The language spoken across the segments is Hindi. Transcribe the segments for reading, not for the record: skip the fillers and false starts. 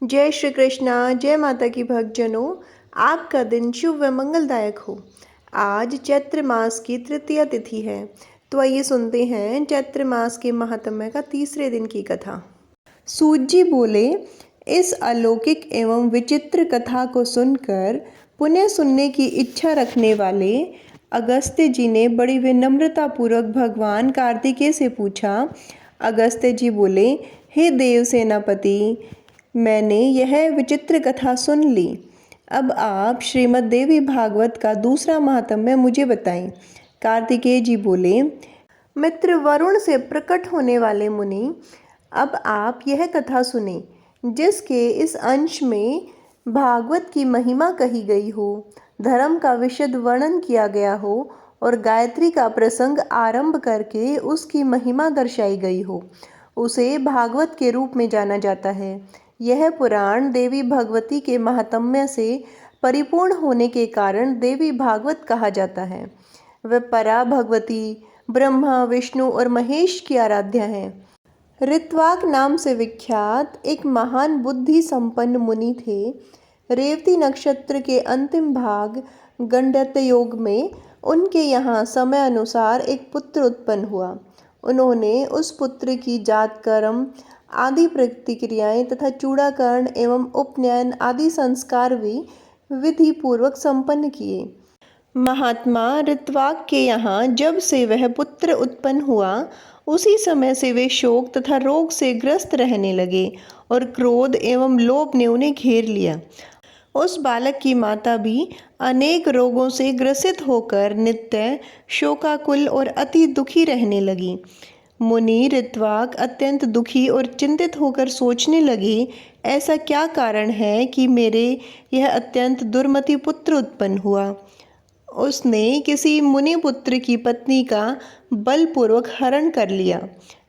जय श्री कृष्णा। जय माता की भक्तजनों, आपका दिन शुभ व मंगलदायक हो। आज चैत्र मास की तृतीया तिथि है, तो आइए सुनते हैं चैत्र मास के महात्म्य का तीसरे दिन की कथा। सूत जी बोले, इस अलौकिक एवं विचित्र कथा को सुनकर पुनः सुनने की इच्छा रखने वाले अगस्त्य जी ने बड़ी विनम्रता पूर्वक भगवान कार्तिकेय से पूछा। अगस्त्य जी बोले, हे देव सेनापति, मैंने यह विचित्र कथा सुन ली। अब आप श्रीमद् देवी भागवत का दूसरा महात्म्य मुझे बताएं। कार्तिकेय जी बोले, मित्र वरुण से प्रकट होने वाले मुनि, अब आप यह कथा सुने, जिसके इस अंश में भागवत की महिमा कही गई हो, धर्म का विशद वर्णन किया गया हो और गायत्री का प्रसंग आरंभ करके उसकी महिमा दर्शाई गई हो, उसे भागवत के रूप में जाना जाता है। यह पुराण देवी भगवती के महात्म्य से परिपूर्ण होने के कारण देवी भागवत कहा जाता है। वह परा भगवती ब्रह्मा, विष्णु और महेश की आराध्या है। ऋत्वाक नाम से विख्यात एक महान बुद्धि संपन्न मुनि थे। रेवती नक्षत्र के अंतिम भाग गंडत्य योग में उनके यहाँ समय अनुसार एक पुत्र उत्पन्न हुआ। उन्होंने उस पुत्र की जात कर्म आदि प्रतिक्रियाएं तथा चूड़ाकरण एवं उपनयन आदि संस्कार भी विधि पूर्वक संपन्न किए। महात्मा ऋत्वाक के यहाँ जब से वह पुत्र उत्पन्न हुआ, उसी समय से वे शोक तथा रोग से ग्रस्त रहने लगे और क्रोध एवं लोभ ने उन्हें घेर लिया। उस बालक की माता भी अनेक रोगों से ग्रसित होकर नित्य शोकाकुल और अति दुखी रहने लगी। मुनि ऋत्वाक अत्यंत दुखी और चिंतित होकर सोचने लगे, ऐसा क्या कारण है कि मेरे यह अत्यंत दुर्मति पुत्र उत्पन्न हुआ। उसने किसी मुनि पुत्र की पत्नी का बलपूर्वक हरण कर लिया।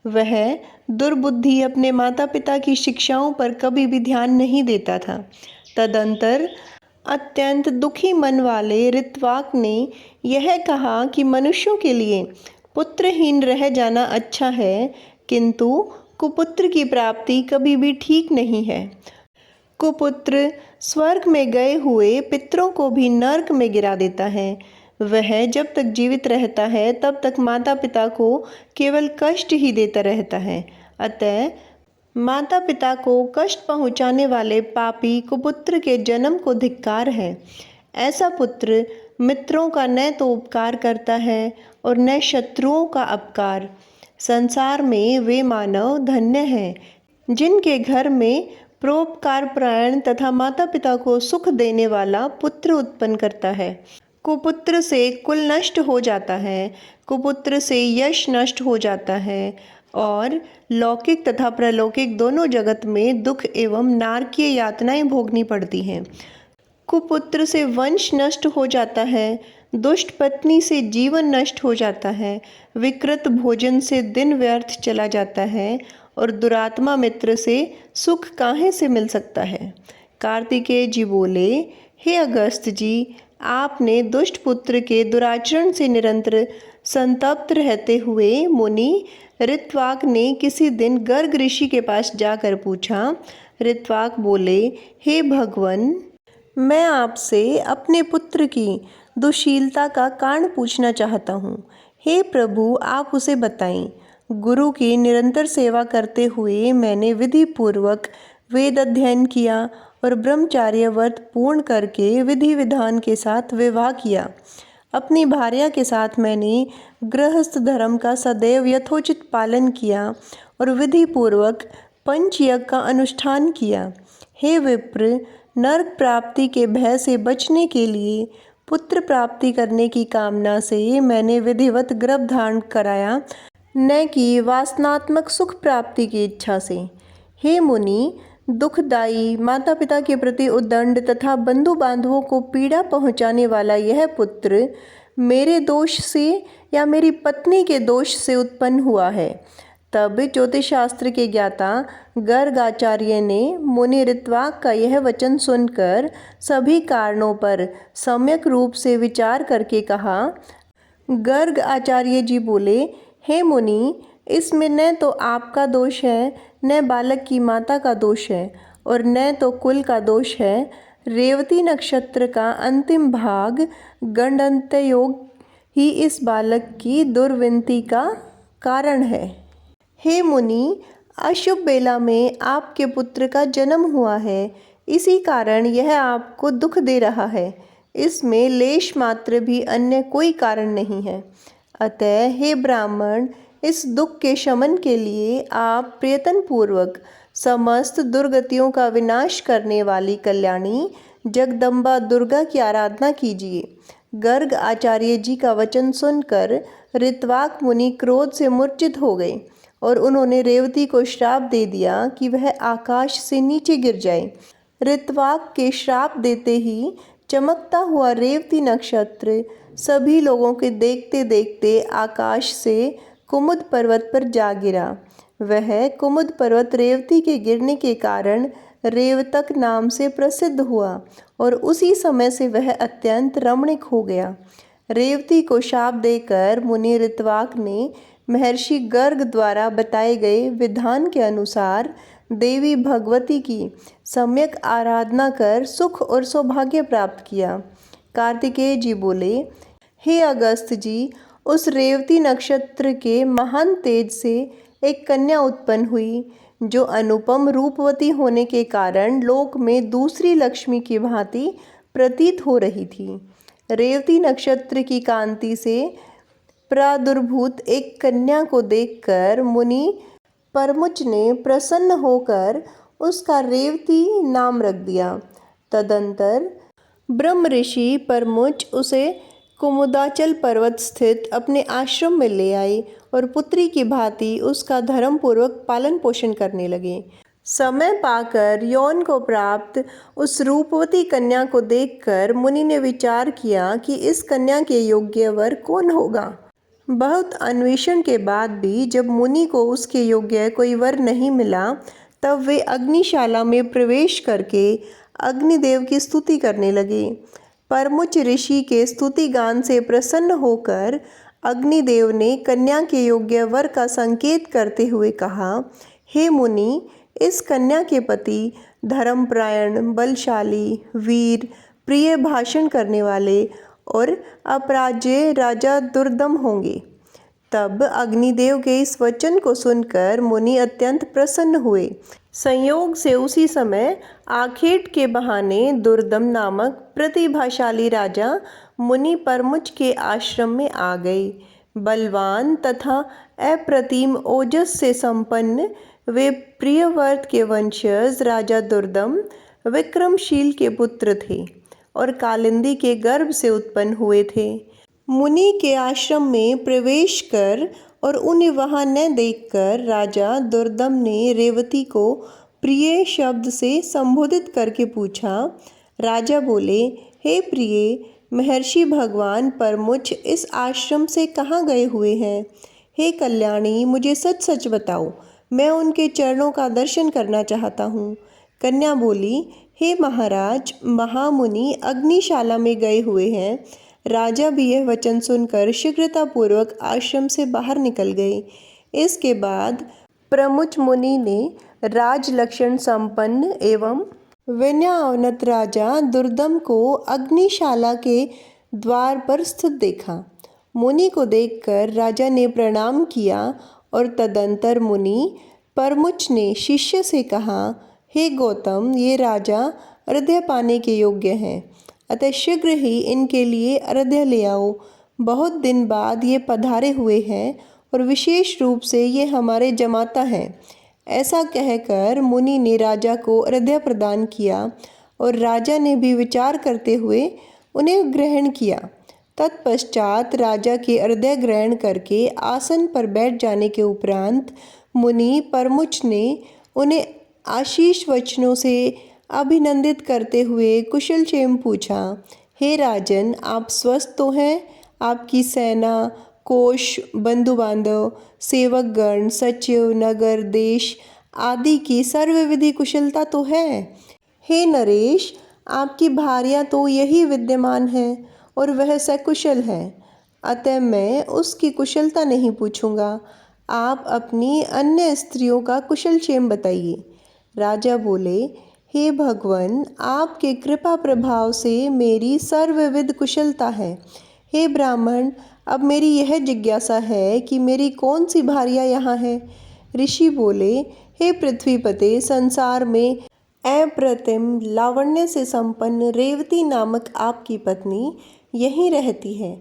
वह दुर्बुद्धि अपने माता पिता की शिक्षाओं पर कभी भी ध्यान नहीं देता था। तदंतर अत्यंत दुखी मन वाले ऋत्वाक ने यह कहा कि मनुष्यों के लिए पुत्रहीन रह जाना अच्छा है, किंतु कुपुत्र की प्राप्ति कभी भी ठीक नहीं है। कुपुत्र स्वर्ग में गए हुए पितरों को भी नर्क में गिरा देता है। वह जब तक जीवित रहता है तब तक माता पिता को केवल कष्ट ही देता रहता है। अतः माता पिता को कष्ट पहुँचाने वाले पापी कुपुत्र के जन्म को धिक्कार है। ऐसा पुत्र मित्रों का न तो उपकार करता है और न शत्रुओं का अपकार। संसार में वे मानव धन्य हैं जिनके घर में परोपकार परायण तथा माता पिता को सुख देने वाला पुत्र उत्पन्न करता है। कुपुत्र से कुल नष्ट हो जाता है, कुपुत्र से यश नष्ट हो जाता है और लौकिक तथा प्रलौकिक दोनों जगत में दुख एवं नारकीय यातनाएं भोगनी पड़ती हैं। कुपुत्र से वंश नष्ट हो जाता है, दुष्ट पत्नी से जीवन नष्ट हो जाता है, विकृत भोजन से दिन व्यर्थ चला जाता है और दुरात्मा मित्र से सुख काहे से मिल सकता है। कार्तिकेय जी बोले, हे अगस्त जी, आपने दुष्ट पुत्र के दुराचरण से निरंतर संतप्त रहते हुए मुनि ऋत्वाक ने किसी दिन गर्ग ऋषि के पास जाकर पूछा। ऋत्वाक बोले, हे भगवन, मैं आपसे अपने पुत्र की दुशीलता का कारण पूछना चाहता हूँ। हे प्रभु, आप उसे बताएं। गुरु की निरंतर सेवा करते हुए मैंने विधि पूर्वक वेद अध्ययन किया और ब्रह्मचार्य व्रत पूर्ण करके विधि विधान के साथ विवाह किया। अपनी भार्या के साथ मैंने गृहस्थ धर्म का सदैव यथोचित पालन किया और विधि पूर्वक पंचयज्ञ का अनुष्ठान किया। हे विप्र, नरक प्राप्ति के भय से बचने के लिए पुत्र प्राप्ति करने की कामना से मैंने विधिवत गर्भ धारण कराया, न कि वासनात्मक सुख प्राप्ति की इच्छा से। हे मुनि, दुखदायी माता पिता के प्रति उद्दंड तथा बंधु बांधवों को पीड़ा पहुंचाने वाला यह पुत्र मेरे दोष से या मेरी पत्नी के दोष से उत्पन्न हुआ है। तब ज्योतिष शास्त्र के ज्ञाता गर्ग आचार्य ने मुनि ऋत्वाक का यह वचन सुनकर सभी कारणों पर सम्यक रूप से विचार करके कहा। गर्ग आचार्य जी बोले, हे मुनि, इसमें न तो आपका दोष है न बालक की माता का दोष है। और न तो कुल का दोष है। रेवती नक्षत्र का अंतिम भाग गंडंत योग ही इस बालक की दुर्विनती का कारण है। हे मुनि, अशुभ बेला में आपके पुत्र का जन्म हुआ है, इसी कारण यह आपको दुख दे रहा है। इसमें लेश मात्र भी अन्य कोई कारण नहीं है। अतः हे ब्राह्मण, इस दुख के शमन के लिए आप प्रयत्न पूर्वक समस्त दुर्गतियों का विनाश करने वाली कल्याणी जगदम्बा दुर्गा की आराधना कीजिए। गर्ग आचार्य जी का वचन सुनकर ऋत्वाक मुनि क्रोध से मूर्छित हो गए और उन्होंने रेवती को श्राप दे दिया कि वह आकाश से नीचे गिर जाए। ऋत्वाक के श्राप देते ही चमकता हुआ रेवती नक्षत्र सभी लोगों के देखते देखते आकाश से कुमुद पर्वत पर जा गिरा। वह कुमुद पर्वत रेवती के गिरने के कारण रेवतक नाम से प्रसिद्ध हुआ और उसी समय से वह अत्यंत रमणीक हो गया। रेवती को शाप देकर मुनि ऋत्वाक ने महर्षि गर्ग द्वारा बताए गए विधान के अनुसार देवी भगवती की सम्यक आराधना कर सुख और सौभाग्य प्राप्त किया। कार्तिकेय जी बोले, हे अगस्त जी, उस रेवती नक्षत्र के महान तेज से एक कन्या उत्पन्न हुई जो अनुपम रूपवती होने के कारण लोक में दूसरी लक्ष्मी की भांति प्रतीत हो रही थी। रेवती नक्षत्र की कांति से प्रादुर्भूत एक कन्या को देखकर मुनि परमुच ने प्रसन्न होकर उसका रेवती नाम रख दिया। तदंतर ब्रह्म ऋषि परमुच उसे कुमुदाचल पर्वत स्थित अपने आश्रम में ले आए और पुत्री की भांति उसका धर्म पूर्वक पालन पोषण करने लगे। समय पाकर यौन को प्राप्त उस रूपवती कन्या को देखकर मुनि ने विचार किया कि इस कन्या के योग्य वर कौन होगा। बहुत अन्वेषण के बाद भी जब मुनि को उसके योग्य कोई वर नहीं मिला, तब वे अग्निशाला में प्रवेश करके अग्निदेव की स्तुति करने लगे। परमुच ऋषि के स्तुति गान से प्रसन्न होकर अग्निदेव ने कन्या के योग्य वर का संकेत करते हुए कहा, हे मुनि, इस कन्या के पति धर्मपरायण, बलशाली, वीर, प्रिय भाषण करने वाले और अपराज्य राजा दुर्दम होंगे। तब अग्निदेव के इस वचन को सुनकर मुनि अत्यंत प्रसन्न हुए। संयोग से उसी समय आखेट के बहाने दुर्दम नामक प्रतिभाशाली राजा मुनि परमुच के आश्रम में आ गए। बलवान तथा अप्रतिम ओजस से संपन्न वे प्रियव्रत के वंशज राजा दुर्दम विक्रमशील के पुत्र थे और कालिंदी के गर्भ से उत्पन्न हुए थे। मुनि के आश्रम में प्रवेश कर और उन्हें वहां न देखकर राजा दुर्दम ने रेवती को प्रिय शब्द से संबोधित करके पूछा। राजा बोले, हे प्रिय, महर्षि भगवान परमुच इस आश्रम से कहाँ गए हुए हैं? हे कल्याणी, मुझे सच सच बताओ, मैं उनके चरणों का दर्शन करना चाहता हूँ। कन्या बोली, हे महाराज, महामुनि अग्निशाला में गए हुए हैं। राजा भी यह वचन सुनकर शीघ्रतापूर्वक आश्रम से बाहर निकल गए। इसके बाद प्रमुच मुनि ने राजलक्षण संपन्न एवं विनयावनत राजा दुर्दम को अग्निशाला के द्वार पर स्थित देखा। मुनि को देखकर राजा ने प्रणाम किया और तदंतर मुनि परमुच ने शिष्य से कहा, हे गौतम, ये राजा अर्घ्य पाने के योग्य हैं, अतः शीघ्र ही इनके लिए अर्घ्य ले आओ। बहुत दिन बाद ये पधारे हुए हैं और विशेष रूप से ये हमारे जमाता हैं। ऐसा कहकर मुनि ने राजा को अर्घ्य प्रदान किया और राजा ने भी विचार करते हुए उन्हें ग्रहण किया। तत्पश्चात राजा के अर्घ्य ग्रहण करके आसन पर बैठ जाने के उपरांत मुनि परमुच ने उन्हें आशीष वचनों से अभिनंदित करते हुए कुशल क्षेम पूछा। हे राजन, आप स्वस्थ तो हैं? आपकी सेना, कोष, बंधु बांधव, सेवकगण, सचिव, नगर, देश आदि की सर्वविधि कुशलता तो है? हे नरेश, आपकी भार्या तो यही विद्यमान है और वह सकुशल है, अतः मैं उसकी कुशलता नहीं पूछूंगा। आप अपनी अन्य स्त्रियों का कुशल क्षेम बताइए। राजा बोले, हे भगवान, आपके कृपा प्रभाव से मेरी सर्वविध कुशलता है। हे ब्राह्मण, अब मेरी यह जिज्ञासा है कि मेरी कौन सी भार्या यहाँ है। ऋषि बोले, हे पृथ्वीपते, संसार में अप्रतिम लावण्य से संपन्न रेवती नामक आपकी पत्नी यहीं रहती है।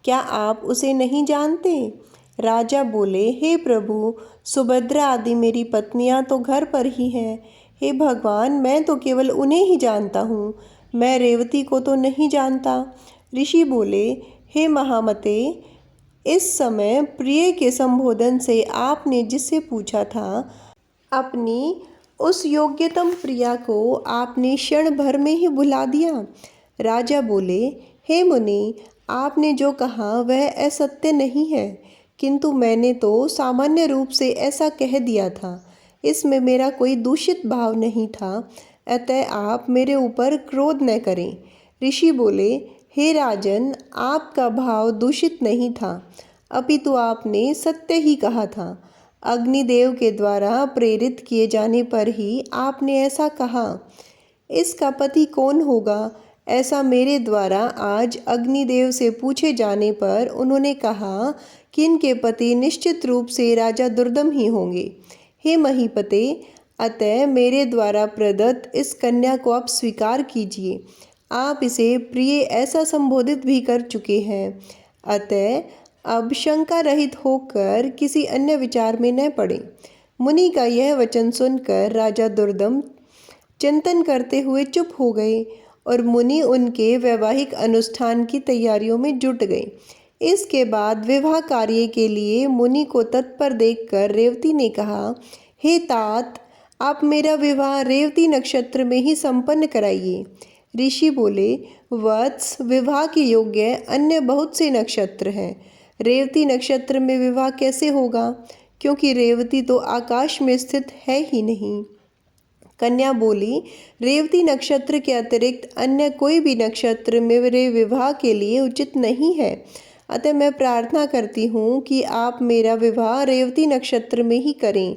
क्या आप उसे नहीं जानते? राजा बोले, हे प्रभु, सुभद्रा आदि मेरी पत्नियां तो घर पर ही हैं। हे भगवान, मैं तो केवल उन्हें ही जानता हूँ, मैं रेवती को तो नहीं जानता। ऋषि बोले, हे महामते, इस समय प्रिय के संबोधन से आपने जिससे पूछा था, अपनी उस योग्यतम प्रिया को आपने क्षण भर में ही भुला दिया। राजा बोले, हे मुनि, आपने जो कहा वह असत्य नहीं है, किंतु मैंने तो सामान्य रूप से ऐसा कह दिया था, इसमें मेरा कोई दूषित भाव नहीं था, अतः आप मेरे ऊपर क्रोध न करें। ऋषि बोले, हे राजन, आपका भाव दूषित नहीं था, अपितु आपने सत्य ही कहा था। अग्निदेव के द्वारा प्रेरित किए जाने पर ही आपने ऐसा कहा। इसका पति कौन होगा, ऐसा मेरे द्वारा आज अग्निदेव से पूछे जाने पर उन्होंने कहा कि इनके पति निश्चित रूप से राजा दुर्दम ही होंगे। हे महीपते, अतः मेरे द्वारा प्रदत्त इस कन्या को आप स्वीकार कीजिए। आप इसे प्रिय ऐसा संबोधित भी कर चुके हैं, अतः अब शंका रहित होकर किसी अन्य विचार में न पड़े। मुनि का यह वचन सुनकर राजा दुर्दम चिंतन करते हुए चुप हो गए और मुनि उनके वैवाहिक अनुष्ठान की तैयारियों में जुट गए। इसके बाद विवाह कार्य के लिए मुनि को तत्पर देखकर रेवती ने कहा, हे तात, आप मेरा विवाह रेवती नक्षत्र में ही संपन्न कराइए। ऋषि बोले, वत्स, विवाह के योग्य अन्य बहुत से नक्षत्र हैं, रेवती नक्षत्र में विवाह कैसे होगा, क्योंकि रेवती तो आकाश में स्थित है ही नहीं। कन्या बोली, रेवती नक्षत्र के अतिरिक्त अन्य कोई भी नक्षत्र मेरे विवाह के लिए उचित नहीं है, अतः मैं प्रार्थना करती हूँ कि आप मेरा विवाह रेवती नक्षत्र में ही करें।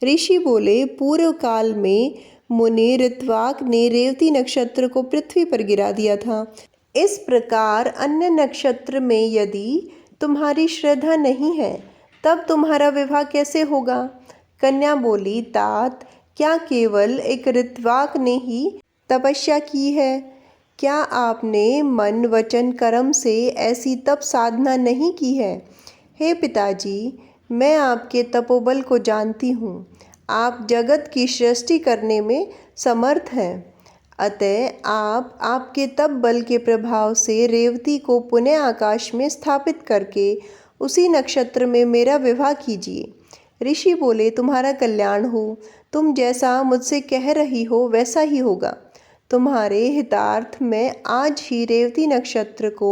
ऋषि बोले, पूर्व काल में मुनि ऋत्वाक ने रेवती नक्षत्र को पृथ्वी पर गिरा दिया था। इस प्रकार अन्य नक्षत्र में यदि तुम्हारी श्रद्धा नहीं है, तब तुम्हारा विवाह कैसे होगा? कन्या बोली, तात, क्या केवल एक ऋत्वाक ने ही तपस्या की है? क्या आपने मन वचन कर्म से ऐसी तप साधना नहीं की है? हे पिताजी, मैं आपके तपोबल को जानती हूँ, आप जगत की सृष्टि करने में समर्थ हैं, अतः आप आपके तप बल के प्रभाव से रेवती को पुनः आकाश में स्थापित करके उसी नक्षत्र में मेरा विवाह कीजिए। ऋषि बोले, तुम्हारा कल्याण हो, तुम जैसा मुझसे कह रही हो वैसा ही होगा। तुम्हारे हितार्थ मैं आज ही रेवती नक्षत्र को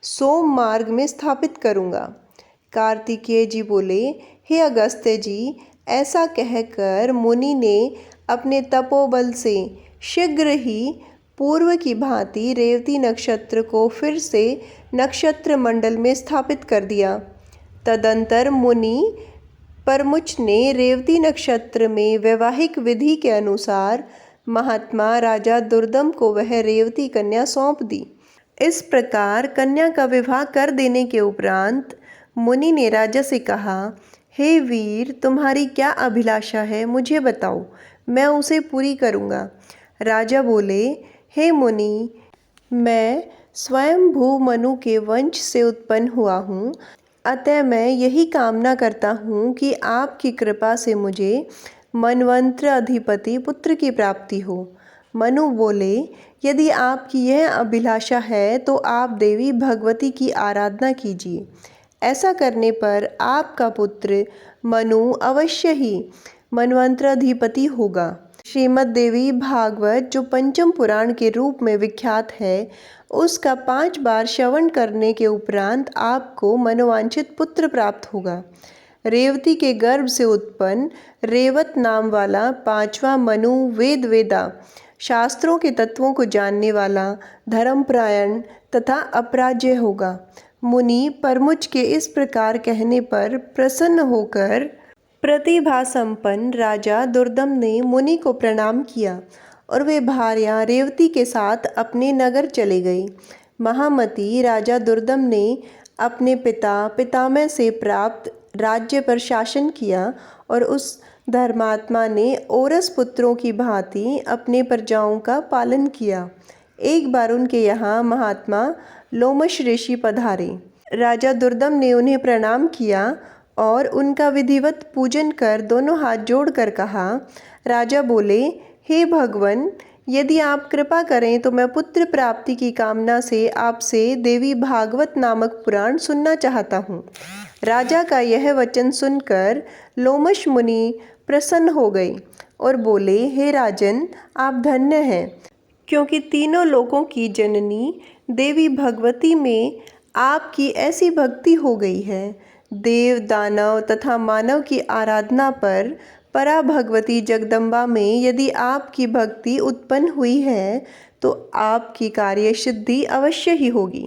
सोम मार्ग में स्थापित करूँगा। कार्तिकेय जी बोले, हे अगस्त्य जी, ऐसा कहकर मुनि ने अपने तपोबल से शीघ्र ही पूर्व की भांति रेवती नक्षत्र को फिर से नक्षत्र मंडल में स्थापित कर दिया। तदंतर मुनि परमुच ने रेवती नक्षत्र में वैवाहिक विधि के अनुसार महात्मा राजा दुर्दम को वह रेवती कन्या सौंप दी। इस प्रकार कन्या का विवाह कर देने के उपरांत मुनि ने राजा से कहा, हे वीर, तुम्हारी क्या अभिलाषा है, मुझे बताओ, मैं उसे पूरी करूँगा। राजा बोले, हे मुनि, मैं स्वयंभू मनु के वंश से उत्पन्न हुआ हूँ, अतः मैं यही कामना करता हूँ कि आपकी कृपा से मुझे मनवंतर अधिपति पुत्र की प्राप्ति हो। मनु बोले, यदि आपकी यह अभिलाषा है तो आप देवी भगवती की आराधना कीजिए। ऐसा करने पर आपका पुत्र मनु अवश्य ही मनवंतराधिपति होगा। श्रीमद् देवी भागवत, जो पंचम पुराण के रूप में विख्यात है, उसका 5 बार श्रवण करने के उपरांत आपको मनोवांछित पुत्र प्राप्त होगा। रेवती के गर्भ से उत्पन्न रेवत नाम वाला 5वां मनु वेद वेदा, शास्त्रों के तत्वों को जानने वाला, धर्मपरायण तथा अपराजय होगा। मुनि परमुच के इस प्रकार कहने पर प्रसन्न होकर प्रतिभा संपन्न राजा दुर्दम ने मुनि को प्रणाम किया और वे भार्या रेवती के साथ अपने नगर चले गए। महामती राजा दुर्दम ने अपने पिता पितामह से प्राप्त राज्य पर शासन किया और उस धर्मात्मा ने औरस पुत्रों की भांति अपने प्रजाओं का पालन किया। एक बार उनके यहाँ महात्मा लोमश ऋषि पधारे। राजा दुर्दम ने उन्हें प्रणाम किया और उनका विधिवत पूजन कर दोनों हाथ जोड़कर कहा। राजा बोले, हे भगवन, यदि आप कृपा करें तो मैं पुत्र प्राप्ति की कामना से आपसे देवी भागवत नामक पुराण सुनना चाहता हूँ। राजा का यह वचन सुनकर लोमश मुनि प्रसन्न हो गए और बोले, हे राजन, आप धन्य हैं, क्योंकि तीनों लोकों की जननी देवी भगवती में आपकी ऐसी भक्ति हो गई है। देव, दानव तथा मानव की आराधना पर परा भगवती जगदम्बा में यदि आपकी भक्ति उत्पन्न हुई है तो आपकी कार्य सिद्धि अवश्य ही होगी।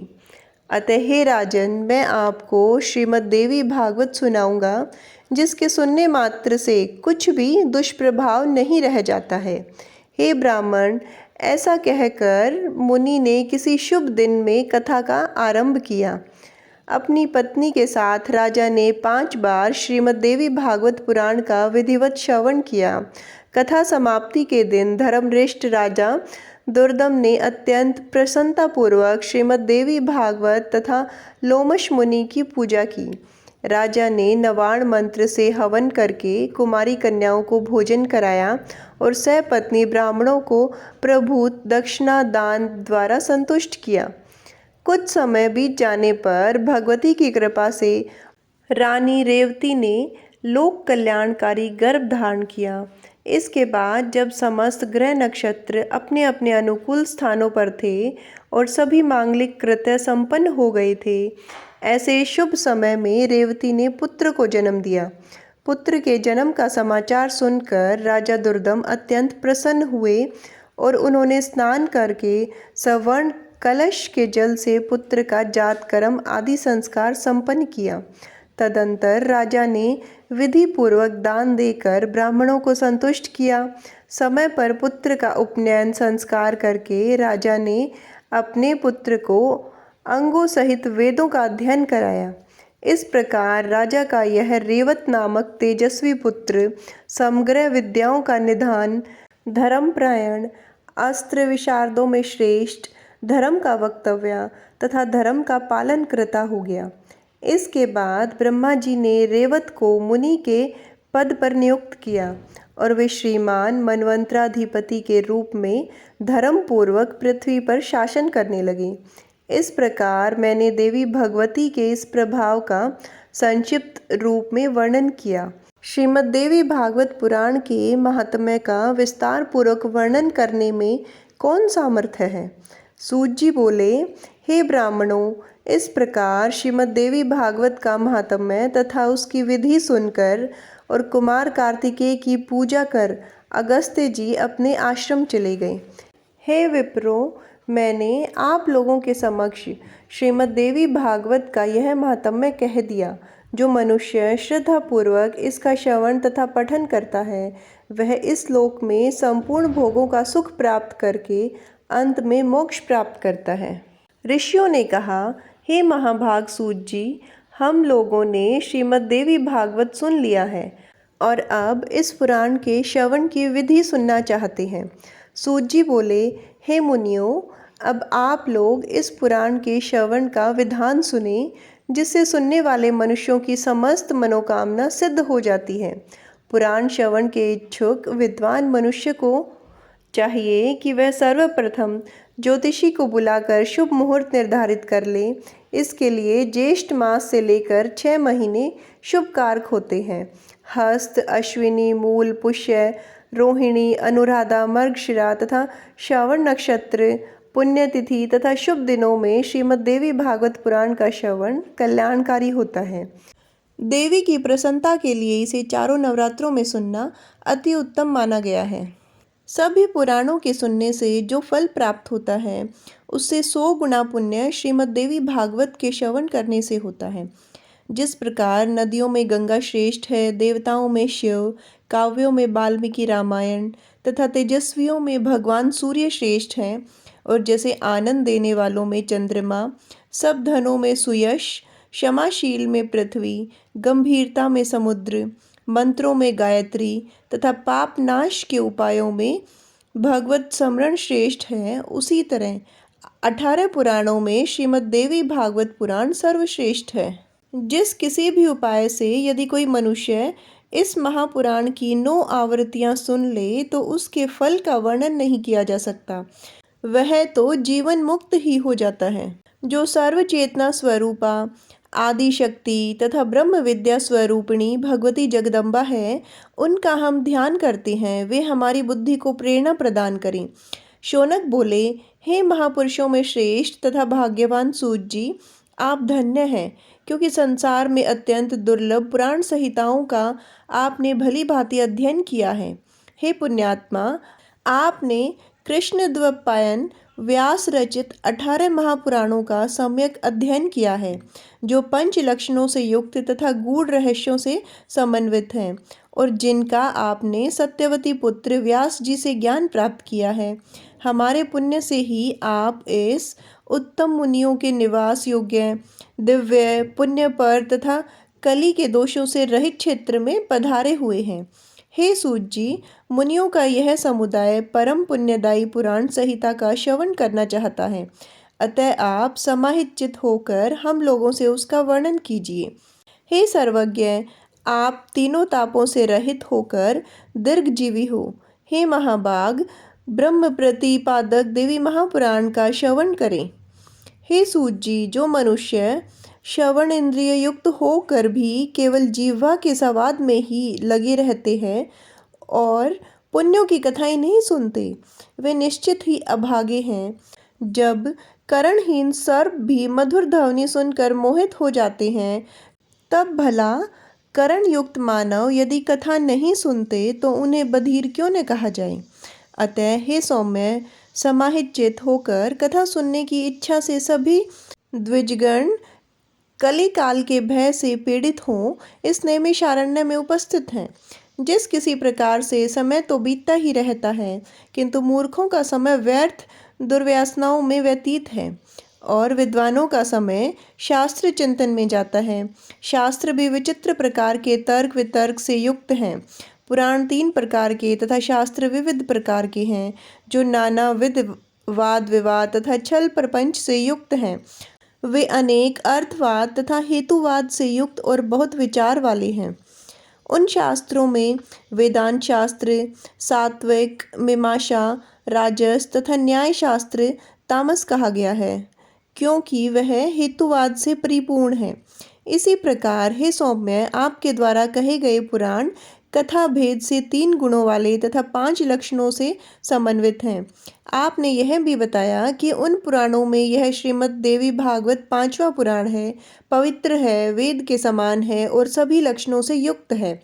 अतः हे राजन, मैं आपको श्रीमद् देवी भागवत सुनाऊंगा, जिसके सुनने मात्र से कुछ भी दुष्प्रभाव नहीं रह जाता है। हे ब्राह्मण, ऐसा कहकर मुनि ने किसी शुभ दिन में कथा का आरंभ किया। अपनी पत्नी के साथ राजा ने 5 बार श्रीमद् देवी भागवत पुराण का विधिवत श्रवण किया। कथा समाप्ति के दिन धर्मश्रेष्ठ राजा दुर्दम ने अत्यंत प्रसन्नतापूर्वक श्रीमद् देवी भागवत तथा लोमश मुनि की पूजा की। राजा ने नवाण मंत्र से हवन करके कुमारी कन्याओं को भोजन कराया और सपत्नी ब्राह्मणों को प्रभूत दक्षिणा दान द्वारा संतुष्ट किया। कुछ समय बीत जाने पर भगवती की कृपा से रानी रेवती ने लोक कल्याणकारी गर्भ धारण किया। इसके बाद जब समस्त ग्रह नक्षत्र अपने अपने अनुकूल स्थानों पर थे और सभी मांगलिक कृत्य संपन्न हो गए थे, ऐसे शुभ समय में रेवती ने पुत्र को जन्म दिया। पुत्र के जन्म का समाचार सुनकर राजा दुर्दम अत्यंत प्रसन्न हुए और उन्होंने स्नान करके सवर्ण कलश के जल से पुत्र का जातकर्म आदि संस्कार संपन्न किया। तदंतर राजा ने विधि पूर्वक दान देकर ब्राह्मणों को संतुष्ट किया। समय पर पुत्र का उपनयन संस्कार करके राजा ने अपने पुत्र को अंगों सहित वेदों का अध्ययन कराया। इस प्रकार राजा का यह रेवत नामक तेजस्वी पुत्र समग्र विद्याओं का निधान, धर्मपरायण, अस्त्र विशारदों में श्रेष्ठ, धर्म का वक्तव्य तथा धर्म का पालन करता हो गया। इसके बाद ब्रह्मा जी ने रेवत को मुनि के पद पर नियुक्त किया और वे श्रीमान मनवंतराधिपति के रूप में धर्म पूर्वक पृथ्वी पर शासन करने लगे। इस प्रकार मैंने देवी भगवती के इस प्रभाव का संक्षिप्त रूप में वर्णन किया। श्रीमद् देवी भागवत पुराण के महात्म्य का विस्तार पूर्वक वर्णन करने में कौन सामर्थ्य है? सूत जी बोले, हे ब्राह्मणों, इस प्रकार श्रीमद् देवी भागवत का महात्म्य तथा उसकी विधि सुनकर और कुमार कार्तिकेय की पूजा कर अगस्त्य जी अपने आश्रम चले गए। हे विप्रो, मैंने आप लोगों के समक्ष श्रीमद् देवी भागवत का यह महात्म्य कह दिया। जो मनुष्य श्रद्धापूर्वक इसका श्रवण तथा पठन करता है, वह इस लोक में संपूर्ण भोगों का सुख प्राप्त करके अंत में मोक्ष प्राप्त करता है। ऋषियों ने कहा, हे महाभाग सूत जी, हम लोगों ने श्रीमद् देवी भागवत सुन लिया है और अब इस पुराण के श्रवण की विधि सुनना चाहते हैं। सूत जी बोले, हे मुनियों, अब आप लोग इस पुराण के श्रवण का विधान सुने, जिससे सुनने वाले मनुष्यों की समस्त मनोकामना सिद्ध हो जाती है। पुराण श्रवण के इच्छुक विद्वान मनुष्य को चाहिए कि वह सर्वप्रथम ज्योतिषी को बुलाकर शुभ मुहूर्त निर्धारित कर ले। इसके लिए ज्येष्ठ मास से लेकर 6 महीने शुभ कारक होते हैं। हस्त, अश्विनी, मूल, पुष्य, रोहिणी, अनुराधा, मर्गशिरा तथा श्रवण नक्षत्र, पुण्यतिथि तथा शुभ दिनों में श्रीमद् देवी भागवत पुराण का श्रवण कल्याणकारी होता है। देवी की प्रसन्नता के लिए इसे चारों नवरात्रों में सुनना अति उत्तम माना गया है। सभी पुराणों के सुनने से जो फल प्राप्त होता है, उससे 100 गुना पुण्य श्रीमद् देवी भागवत के श्रवण करने से होता है। जिस प्रकार नदियों में गंगा श्रेष्ठ है, देवताओं में शिव, काव्यों में वाल्मीकि रामायण तथा तेजस्वियों में भगवान सूर्य श्रेष्ठ हैं। और जैसे आनंद देने वालों में चंद्रमा, सब धनों में सुयश, क्षमाशील में पृथ्वी, गंभीरता में समुद्र, मंत्रों में गायत्री तथा पाप नाश के उपायों में भगवत स्मरण श्रेष्ठ है, उसी तरह 18 पुराणों में श्रीमद् देवी भागवत पुराण सर्वश्रेष्ठ है। जिस किसी भी उपाय से यदि कोई मनुष्य इस महापुराण की 9 आवृत्तियां सुन ले तो उसके फल का वर्णन नहीं किया जा सकता। वह तो जीवन मुक्त ही हो जाता है। जो सर्वचेतना स्वरूपा, आदि शक्ति तथा ब्रह्म विद्या स्वरूपिणी भगवती जगदम्बा है, उनका हम ध्यान करते हैं, वे हमारी बुद्धि को प्रेरणा प्रदान करें। शौनक बोले, हे महापुरुषों में श्रेष्ठ तथा भाग्यवान सूत जी, आप धन्य हैं, क्योंकि संसार में अत्यंत दुर्लभ पुराण संहिताओं का आपने भली भांति अध्ययन किया है। हे पुण्यात्मा, आपने कृष्ण द्वैपायन व्यास रचित 18 महापुराणों का सम्यक अध्ययन किया है, जो पंच लक्षणों से युक्त तथा गूढ़ रहस्यों से समन्वित हैं, और जिनका आपने सत्यवती पुत्र व्यास जी से ज्ञान प्राप्त किया है। हमारे पुण्य से ही आप इस उत्तम मुनियों के निवास योग्य दिव्य पुण्य पर तथा कली के दोषों से रहित क्षेत्र में पधारे हुए हैं। हे सूत जी, मुनियों का यह समुदाय परम पुण्यदायी पुराण संहिता का श्रवण करना चाहता है, अतः आप समाहित चित्त होकर हम लोगों से उसका वर्णन कीजिए। हे सर्वज्ञ, आप तीनों तापों से रहित होकर दीर्घजीवी हो। हे महाभाग, ब्रह्म प्रतिपादक देवी महापुराण का श्रवण करें। हे सूत जी, जो मनुष्य श्रवण इंद्रिय युक्त होकर भी केवल जीवा के संवाद में ही लगे रहते हैं और पुण्यों की कथाएं नहीं सुनते, वे निश्चित ही अभागे हैं। जब करणहीन सर्प भी मधुर ध्वनि सुनकर मोहित हो जाते हैं, तब भला करण युक्त मानव यदि कथा नहीं सुनते तो उन्हें बधिर क्यों न कहा जाए। अतः हे सौम्य, समाहित चित्त होकर कथा सुनने की इच्छा से सभी द्विजगण कली काल के भय से पीड़ित हों, इस नैमिषारण्य में उपस्थित हैं। जिस किसी प्रकार से समय तो बीतता ही रहता है, किंतु मूर्खों का समय व्यर्थ दुर्व्यसनाओं में व्यतीत है और विद्वानों का समय शास्त्र चिंतन में जाता है। शास्त्र भी विचित्र प्रकार के तर्क वितर्क से युक्त हैं। पुराण 3 प्रकार के तथा शास्त्र विविध प्रकार के हैं, जो नाना विध वाद विवाद तथा छल प्रपंच से युक्त हैं। वे अनेक अर्थवाद तथा हेतुवाद से युक्त और बहुत विचार वाले हैं। उन शास्त्रों में वेदांत शास्त्र सात्विक, मीमांसा, राजस तथा न्याय शास्त्र तामस कहा गया है, क्योंकि वह हेतुवाद से परिपूर्ण है। इसी प्रकार हे सौम्य, आपके द्वारा कहे गए पुराण कथा भेद से 3 गुणों वाले तथा 5 लक्षणों से समन्वित हैं। आपने यह भी बताया कि उन पुराणों में यह श्रीमद् देवी भागवत 5वां पुराण है, पवित्र है, वेद के समान है और सभी लक्षणों से युक्त है।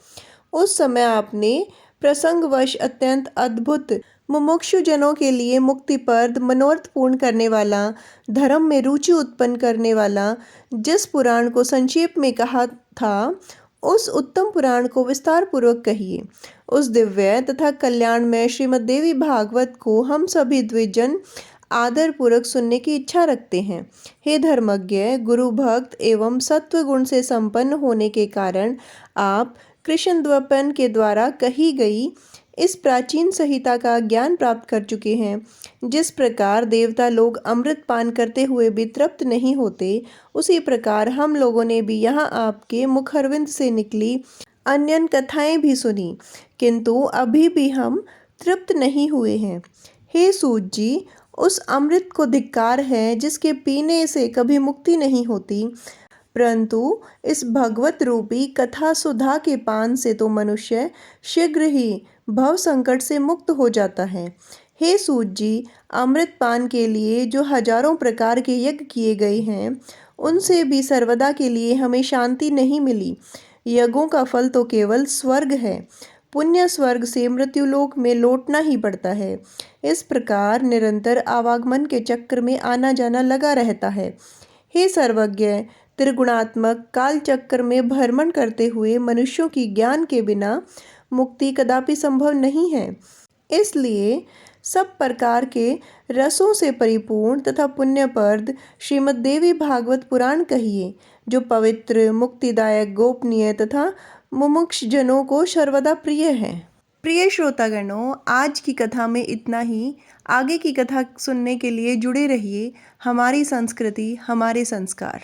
उस समय आपने प्रसंगवश अत्यंत अद्भुत मुमुक्षु जनों के लिए मुक्तिप्रद मनोरथ पूर्ण करने वाला, धर्म में रुचि उत्पन्न करने वाला जिस पुराण को संक्षेप में कहा था, उस उत्तम पुराण को विस्तार पूर्वक कहिए। उस दिव्य तथा कल्याणमय श्रीमद् देवी भागवत को हम सभी द्विजन आदर पूर्वक सुनने की इच्छा रखते हैं। हे धर्मज्ञ, गुरु भक्त एवं सत्व गुण से संपन्न होने के कारण आप कृष्ण द्वैपायन के द्वारा कही गई इस प्राचीन संहिता का ज्ञान प्राप्त कर चुके हैं। जिस प्रकार देवता लोग अमृत पान करते हुए भी तृप्त नहीं होते, उसी प्रकार हम लोगों ने भी यहाँ आपके मुखरविंद से निकली अन्य कथाएं भी सुनी, किंतु अभी भी हम तृप्त नहीं हुए हैं। हे सूत जी, उस अमृत को धिक्कार है जिसके पीने से कभी मुक्ति नहीं होती, परंतु इस भगवत रूपी कथा सुधा के पान से तो मनुष्य शीघ्र ही भव संकट से मुक्त हो जाता है। हे सूत जी, अमृत पान के लिए जो हजारों प्रकार के यज्ञ किए गए हैं, उनसे भी सर्वदा के लिए हमें शांति नहीं मिली। यज्ञों का फल तो केवल स्वर्ग है। पुण्य स्वर्ग से मृत्युलोक में लौटना ही पड़ता है। इस प्रकार निरंतर आवागमन के चक्र में आना जाना लगा रहता है। हे सर्वज्ञ, त्रिगुणात्मक काल चक्र में भ्रमण करते हुए मनुष्यों की ज्ञान के बिना मुक्ति कदापि संभव नहीं है। इसलिए सब प्रकार के रसों से परिपूर्ण तथा पुण्यप्रद श्रीमद् देवी भागवत पुराण कहिए, जो पवित्र, मुक्तिदायक, गोपनीय तथा मुमुक्ष जनों को सर्वदा प्रिय है। प्रिय श्रोतागणों, आज की कथा में इतना ही। आगे की कथा सुनने के लिए जुड़े रहिए। हमारी संस्कृति, हमारे संस्कार।